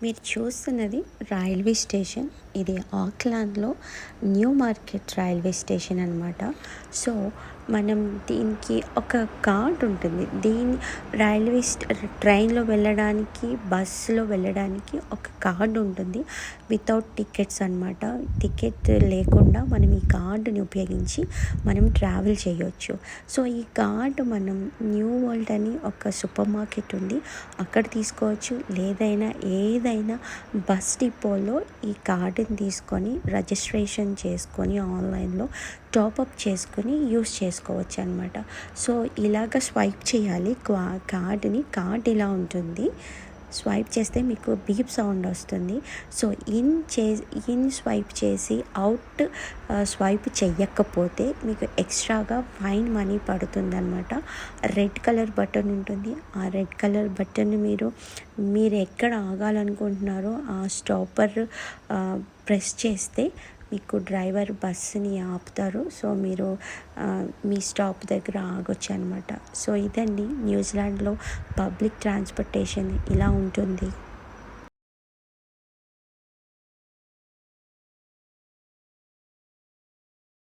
మీరు చూస్తున్నది railway station. ఇది ఆక్లాండ్లో న్యూ మార్కెట్ రైల్వే స్టేషన్ అనమాట. సో మనం దీనికి ఒక కార్డ్ ఉంటుంది. ట్రైన్లో వెళ్ళడానికి, బస్సులో వెళ్ళడానికి ఒక కార్డు ఉంటుంది. వితౌట్ టికెట్స్ అనమాట. టికెట్ లేకుండా మనం ఈ కార్డుని ఉపయోగించి మనం ట్రావెల్ చేయొచ్చు. సో ఈ కార్డు మనం న్యూ వరల్డ్ అని ఒక సూపర్ మార్కెట్ ఉంది, అక్కడ తీసుకోవచ్చు. ఏదైనా బస్ డిపోలో ఈ కార్డుని తీసుకొని రిజిస్ట్రేషన్ చేసుకొని ఆన్లైన్లో టాపప్ చేసుకొని యూస్ చేసుకోవచ్చు అనమాట. సో ఇలాగ స్వైప్ చేయాలి కార్డ్ ఇలా ఉంటుంది. స్వైప్ చేస్తే మీకు బీప్ సౌండ్ వస్తుంది. సో ఇన్ స్వైప్ చేసి అవుట్ స్వైప్ చెయ్యకపోతే మీకు ఎక్స్ట్రాగా ఫైన్ మనీ పడుతుందన్నమాట. రెడ్ కలర్ బటన్ ఉంటుంది. ఆ రెడ్ కలర్ బటన్ మీరు ఎక్కడ ఆగాలనుకుంటున్నారో ఆ స్టాపర్ ప్రెస్ చేస్తే మీకు డ్రైవర్ బస్సుని ఆపుతారు. సో మీరు మీ స్టాప్ దగ్గర ఆగొచ్చు అనమాట. సో ఇదండి న్యూజిలాండ్లో పబ్లిక్ ట్రాన్స్పోర్టేషన్ ఇలా ఉంటుంది.